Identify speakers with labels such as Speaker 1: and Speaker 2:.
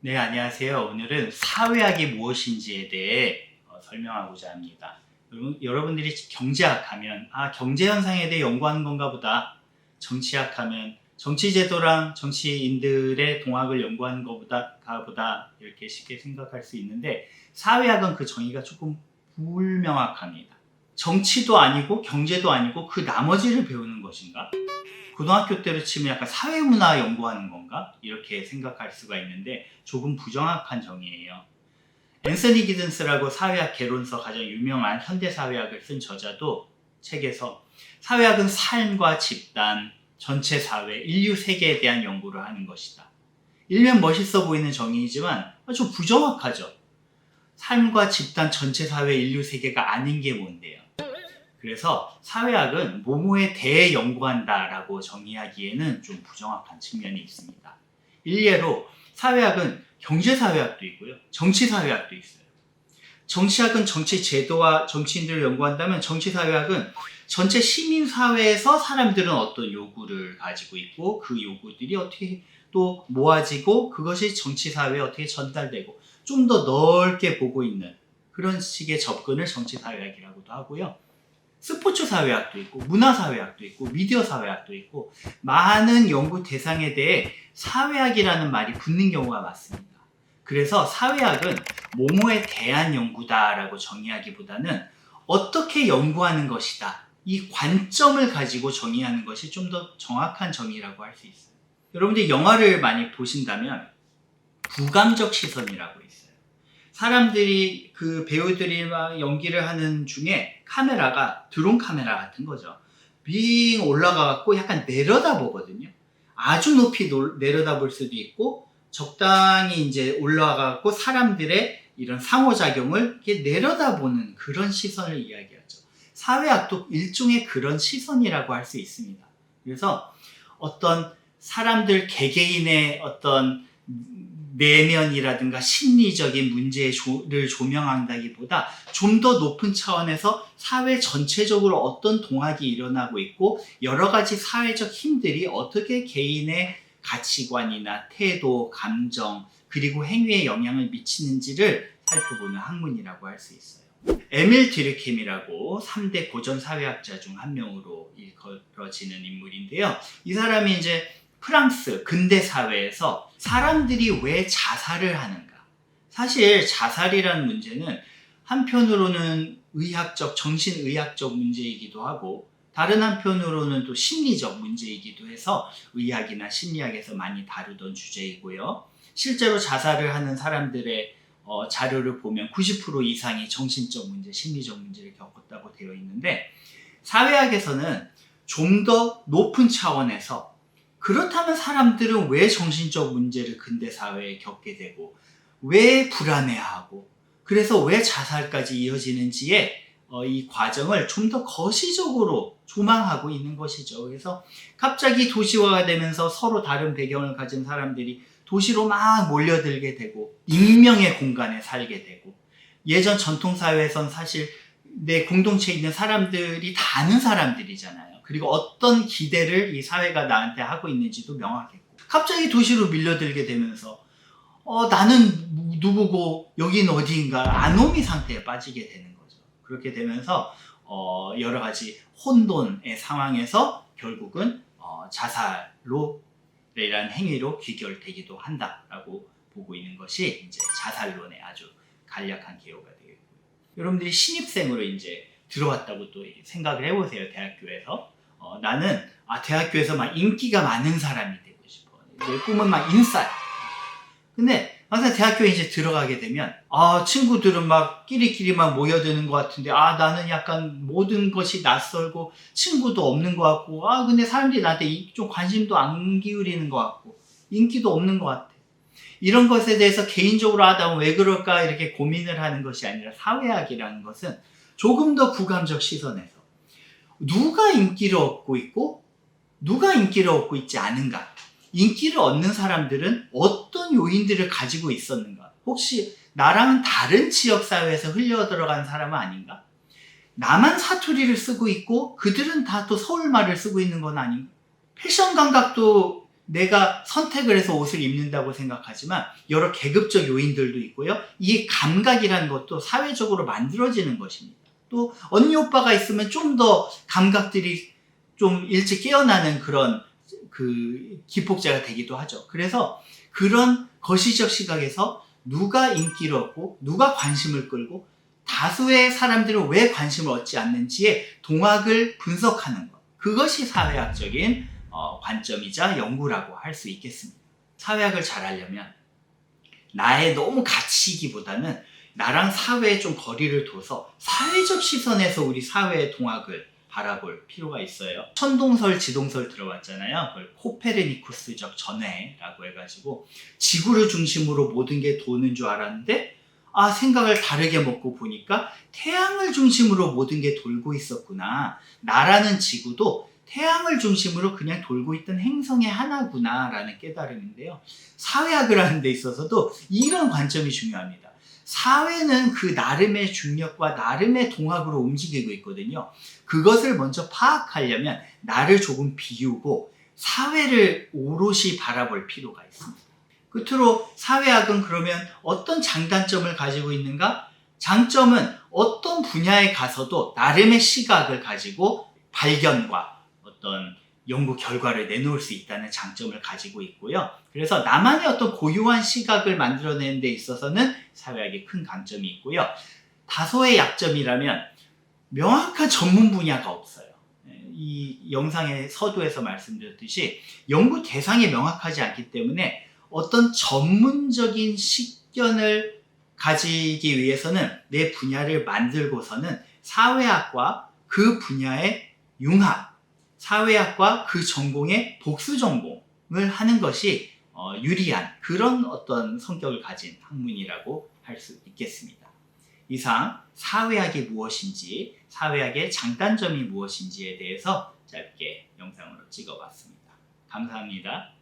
Speaker 1: 네, 안녕하세요. 오늘은 사회학이 무엇인지에 대해 설명하고자 합니다. 여러분들이 경제학 하면 경제 현상에 대해 연구하는 건가 보다. 정치학 하면 정치 제도랑 정치인들의 동학을 연구하는 것보다 이렇게 쉽게 생각할 수 있는데, 사회학은 그 정의가 조금 불명확합니다. 정치도 아니고 경제도 아니고 그 나머지를 배우는 것인가? 고등학교 때로 치면 약간 사회문화 연구하는 건가? 이렇게 생각할 수가 있는데 조금 부정확한 정의예요. 앤서니 기든스라고 사회학 개론서 가장 유명한 현대사회학을 쓴 저자도 책에서 사회학은 삶과 집단, 전체 사회, 인류 세계에 대한 연구를 하는 것이다. 일면 멋있어 보이는 정의이지만 좀 부정확하죠. 삶과 집단, 전체 사회, 인류 세계가 아닌 게 뭔데요? 그래서 사회학은 뭐뭐에 대해 연구한다라고 정의하기에는 좀 부정확한 측면이 있습니다. 일례로 사회학은 경제사회학도 있고요. 정치사회학도 있어요. 정치학은 정치 제도와 정치인들을 연구한다면, 정치사회학은 전체 시민사회에서 사람들은 어떤 요구를 가지고 있고 그 요구들이 어떻게 또 모아지고 그것이 정치사회에 어떻게 전달되고 좀 더 넓게 보고 있는 그런 식의 접근을 정치사회학이라고도 하고요. 스포츠 사회학도 있고 문화사회학도 있고 미디어 사회학도 있고 많은 연구 대상에 대해 사회학이라는 말이 붙는 경우가 많습니다. 그래서 사회학은 뭐뭐에 대한 연구다라고 정의하기보다는 어떻게 연구하는 것이다, 이 관점을 가지고 정의하는 것이 좀 더 정확한 정의라고 할 수 있어요. 여러분들이 영화를 많이 보신다면 부감적 시선이라고 있어요. 사람들이 그 배우들이 막 연기를 하는 중에 카메라가 드론 카메라 같은 거죠. 빙 올라가갖고 약간 내려다 보거든요. 아주 높이 내려다 볼 수도 있고 적당히 이제 올라가갖고 사람들의 이런 상호작용을 이렇게 내려다보는 그런 시선을 이야기하죠. 사회학도 일종의 그런 시선이라고 할 수 있습니다. 그래서 어떤 사람들 개개인의 어떤 내면이라든가 심리적인 문제를 조명한다기보다 좀 더 높은 차원에서 사회 전체적으로 어떤 동학이 일어나고 있고 여러 가지 사회적 힘들이 어떻게 개인의 가치관이나 태도, 감정, 그리고 행위에 영향을 미치는지를 살펴보는 학문이라고 할 수 있어요. 에밀 드류켐이라고 3대 고전 사회학자 중 한 명으로 일컬어지는 인물인데요. 이 사람이 이제 프랑스 근대 사회에서 사람들이 왜 자살을 하는가? 사실 자살이라는 문제는 한편으로는 의학적, 정신의학적 문제이기도 하고 다른 한편으로는 또 심리적 문제이기도 해서 의학이나 심리학에서 많이 다루던 주제이고요. 실제로 자살을 하는 사람들의 자료를 보면 90% 이상이 정신적 문제, 심리적 문제를 겪었다고 되어 있는데, 사회학에서는 좀 더 높은 차원에서 그렇다면 사람들은 왜 정신적 문제를 근대 사회에 겪게 되고 왜 불안해하고 그래서 왜 자살까지 이어지는지에 이 과정을 좀 더 거시적으로 조망하고 있는 것이죠. 그래서 갑자기 도시화가 되면서 서로 다른 배경을 가진 사람들이 도시로 막 몰려들게 되고 익명의 공간에 살게 되고, 예전 전통사회에선 사실 내 공동체에 있는 사람들이 다 아는 사람들이잖아요. 그리고 어떤 기대를 이 사회가 나한테 하고 있는지도 명확했고, 갑자기 도시로 밀려들게 되면서 나는 누구고 여긴 어디인가 아노미 상태에 빠지게 되는 거죠. 그렇게 되면서 여러 가지 혼돈의 상황에서 결국은 자살로 이라는 행위로 귀결되기도 한다라고 보고 있는 것이 이제 자살론의 아주 간략한 개요가 되겠고요. 여러분들이 신입생으로 이제 들어왔다고 또 생각을 해보세요. 대학교에서 나는 대학교에서 막 인기가 많은 사람이 되고 싶어. 내 꿈은 막 인싸야. 근데 항상 대학교에 이제 들어가게 되면 친구들은 막 끼리끼리 막 모여드는 것 같은데 나는 약간 모든 것이 낯설고 친구도 없는 것 같고 근데 사람들이 나한테 좀 관심도 안 기울이는 것 같고 인기도 없는 것 같아. 이런 것에 대해서 개인적으로 나는 왜 그럴까 이렇게 고민을 하는 것이 아니라, 사회학이라는 것은 조금 더 구감적 시선에서 누가 인기를 얻고 있고 누가 인기를 얻고 있지 않은가, 인기를 얻는 사람들은 어떤 요인들을 가지고 있었는가, 혹시 나랑은 다른 지역사회에서 흘려들어간 사람은 아닌가, 나만 사투리를 쓰고 있고 그들은 다 또 서울말을 쓰고 있는 건 아닌가, 패션 감각도 내가 선택을 해서 옷을 입는다고 생각하지만 여러 계급적 요인들도 있고요. 이 감각이라는 것도 사회적으로 만들어지는 것입니다. 또 언니 오빠가 있으면 좀 더 감각들이 좀 일찍 깨어나는 그런 그 기폭제가 되기도 하죠. 그래서 그런 거시적 시각에서 누가 인기를 얻고 누가 관심을 끌고 다수의 사람들은 왜 관심을 얻지 않는지의 동학을 분석하는 것. 그것이 사회학적인 관점이자 연구라고 할 수 있겠습니다. 사회학을 잘 하려면 나의 너무 가치이기보다는 나랑 사회에 좀 거리를 둬서 사회적 시선에서 우리 사회의 동학을 바라볼 필요가 있어요. 천동설, 지동설 들어봤잖아요. 그걸 코페르니쿠스적 전회라고 해가지고 지구를 중심으로 모든 게 도는 줄 알았는데 생각을 다르게 먹고 보니까 태양을 중심으로 모든 게 돌고 있었구나. 나라는 지구도 태양을 중심으로 그냥 돌고 있던 행성의 하나구나 라는 깨달음인데요. 사회학을 하는 데 있어서도 이런 관점이 중요합니다. 사회는 그 나름의 중력과 나름의 동학으로 움직이고 있거든요. 그것을 먼저 파악하려면 나를 조금 비우고 사회를 오롯이 바라볼 필요가 있습니다. 끝으로 사회학은 그러면 어떤 장단점을 가지고 있는가? 장점은 어떤 분야에 가서도 나름의 시각을 가지고 발견과 어떤 연구 결과를 내놓을 수 있다는 장점을 가지고 있고요. 그래서 나만의 어떤 고유한 시각을 만들어내는 데 있어서는 사회학의 큰 강점이 있고요. 다소의 약점이라면 명확한 전문 분야가 없어요. 이 영상의 서두에서 말씀드렸듯이 연구 대상이 명확하지 않기 때문에 어떤 전문적인 식견을 가지기 위해서는 내 분야를 만들고서는 사회학과 그 분야의 융합, 사회학과 그 전공의 복수 전공을 하는 것이 유리한 그런 어떤 성격을 가진 학문이라고 할 수 있겠습니다. 이상 사회학이 무엇인지, 사회학의 장단점이 무엇인지에 대해서 짧게 영상으로 찍어봤습니다. 감사합니다.